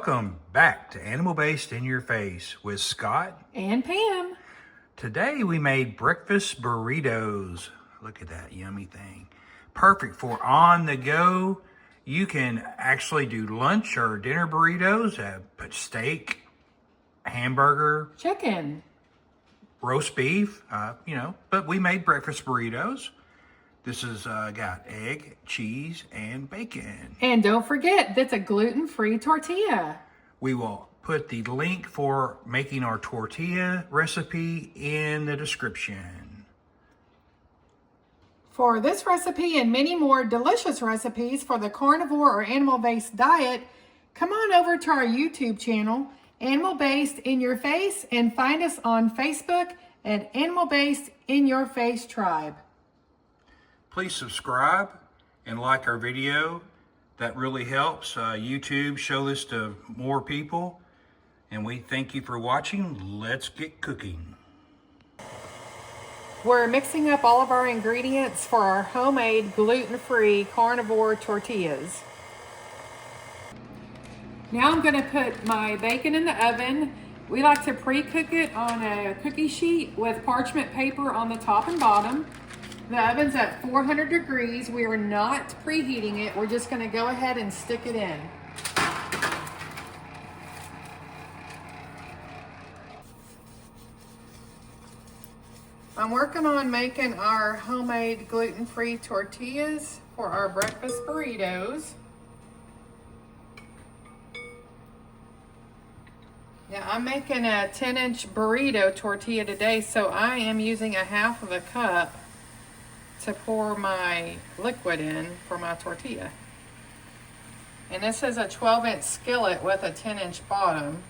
Welcome back to Animal Based in Your Face with Scott and Pam. Today we made breakfast burritos. Look at that yummy thing. Perfect for on the go. You can actually do lunch or dinner burritos. Put steak, hamburger, Chicken, roast beef, but we made breakfast burritos. This has got egg, cheese, and bacon. and don't forget, that's a gluten-free tortilla. We will put the link for making our tortilla recipe in the description. For this recipe and many more delicious recipes for the carnivore or animal-based diet, come on over to our YouTube channel, Animal Based in Your Face, and find us on Facebook at Animal Based in Your Face Tribe. Please subscribe and like our video. That really helps YouTube show this to more people. And we thank you for watching. Let's get cooking. We're mixing up all of our ingredients for our homemade gluten-free carnivore tortillas. Now I'm going to put my bacon in the oven. We like to pre-cook it on a cookie sheet with parchment paper on the top and bottom. The oven's at 400 degrees. We are not preheating it. We're just going to go ahead and stick it in. I'm working on making our homemade gluten-free tortillas for our breakfast burritos. Yeah, I'm making a 10-inch burrito tortilla today, so I am using a half of a cup to pour my liquid in for my tortilla. And this is a 12-inch skillet with a 10-inch bottom.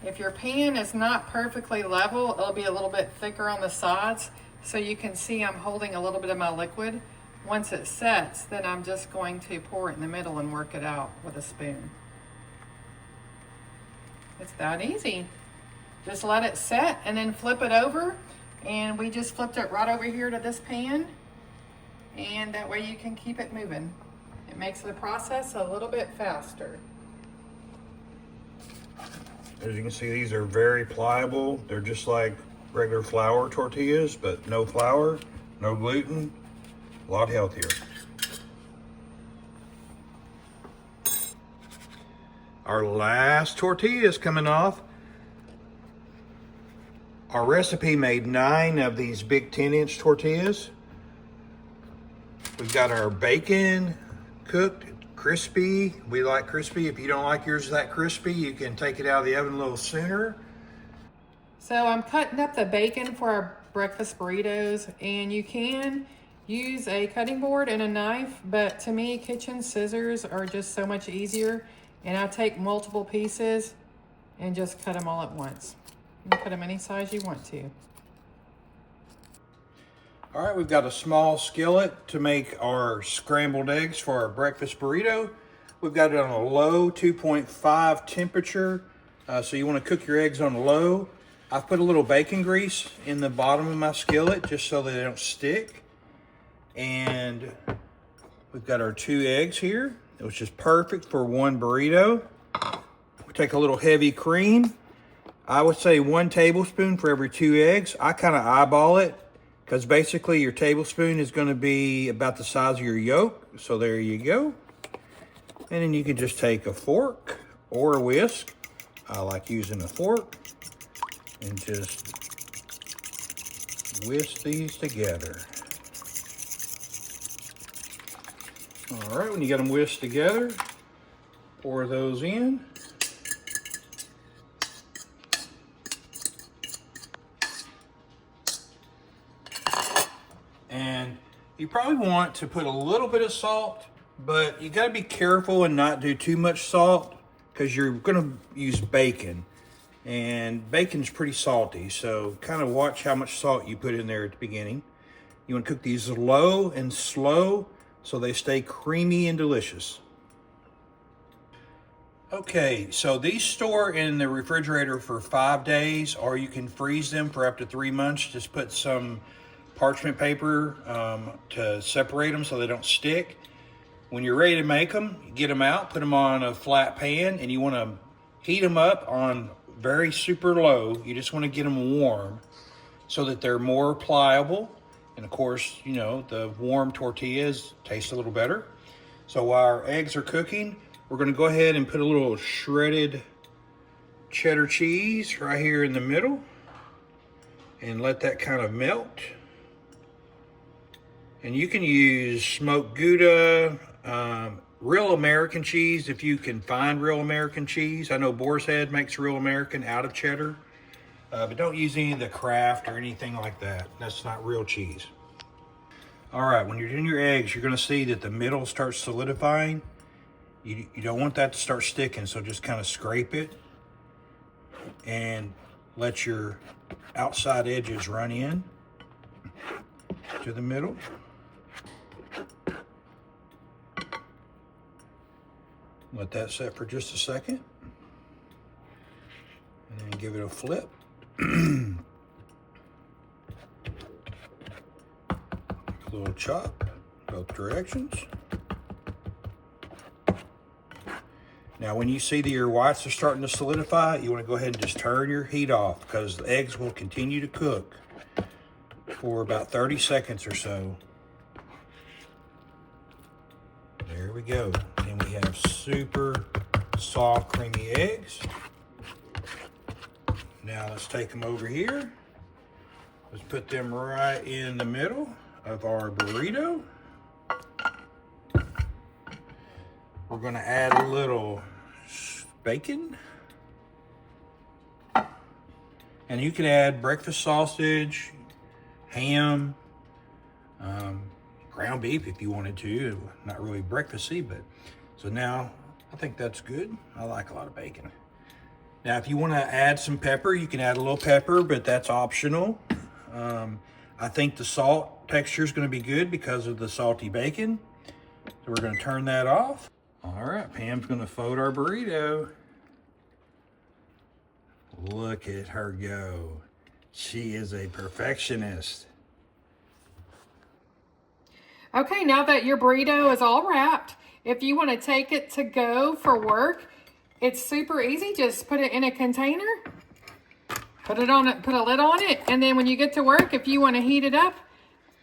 If your pan is not perfectly level, it'll be a little bit thicker on the sides, so you can see I'm holding a little bit of my liquid. Once it sets, then I'm just going to pour it in the middle and work it out with a spoon. It's that easy. Just let it set and then flip it over. And we just flipped it right over here to this pan. And that way you can keep it moving. It makes the process a little bit faster. As you can see, these are very pliable. They're just like regular flour tortillas, but no flour, no gluten, a lot healthier. Our last tortilla is coming off. Our recipe made 9 of these big 10-inch tortillas. We've got our bacon cooked, crispy. We like crispy. If you don't like yours that crispy, you can take it out of the oven a little sooner. So I'm cutting up the bacon for our breakfast burritos, and you can use a cutting board and a knife, but to me, kitchen scissors are just so much easier. And I take multiple pieces and just cut them all at once. You can cut them any size you want to. All right, we've got a small skillet to make our scrambled eggs for our breakfast burrito. We've got it on a low 2.5 temperature. So you want to cook your eggs on low. I've put a little bacon grease in the bottom of my skillet just so that they don't stick. And we've got our 2 eggs here, which is perfect for one burrito. We take a little heavy cream. I would say 1 tablespoon for every 2 eggs. I kind of eyeball it because basically your tablespoon is going to be about the size of your yolk. So there you go. And then you can just take a fork or a whisk. I like using a fork and just whisk these together. All right, when you get them whisked together, pour those in. And you probably want to put a little bit of salt, but you got to be careful and not do too much salt because you're going to use bacon. And bacon's pretty salty, so kind of watch how much salt you put in there at the beginning. You want to cook these low and slow so they stay creamy and delicious. Okay, so these store in the refrigerator for 5 days, or you can freeze them for up to 3 months. Just put some parchment paper to separate them so they don't stick. When you're ready to make them, you get them out, put them on a flat pan, and you want to heat them up on very super low. You just want to get them warm so that they're more pliable. And of course, you know, the warm tortillas taste a little better. So while our eggs are cooking, we're going to go ahead and put a little shredded cheddar cheese right here in the middle and let that kind of melt. And you can use smoked Gouda, real American cheese if you can find real American cheese. I know Boar's Head makes real American out of cheddar, but don't use any of the Kraft or anything like that. That's not real cheese. All right, when you're doing your eggs, you're gonna see that the middle starts solidifying. You don't want that to start sticking, so just kind of scrape it and let your outside edges run in to the middle. Let that set for just a second. And then give it a flip. A little chop, both directions. Now when you see that your whites are starting to solidify, you want to go ahead and just turn your heat off because the eggs will continue to cook for about 30 seconds or so. There we go. And we have super soft, creamy eggs. Now let's take them over here. Let's put them right in the middle of our burrito. We're going to add a little bacon. And you can add breakfast sausage, ham, ground beef if you wanted to. Not really breakfasty, but so now I think that's good. I like a lot of bacon. Now, if you want to add some pepper, you can add a little pepper, but that's optional. I think the salt texture is going to be good because of the salty bacon. So we're going to turn that off. All right, Pam's going to fold our burrito. Look at her go. She is a perfectionist. Okay, now that your burrito is all wrapped, if you want to take it to go for work, it's super easy. Just put it in a container, put a lid on it, and then when you get to work, if you want to heat it up,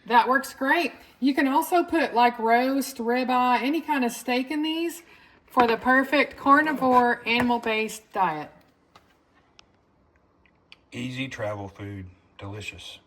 that works great. You can also put like roast, ribeye, any kind of steak in these for the perfect carnivore animal-based diet. Easy travel food, delicious.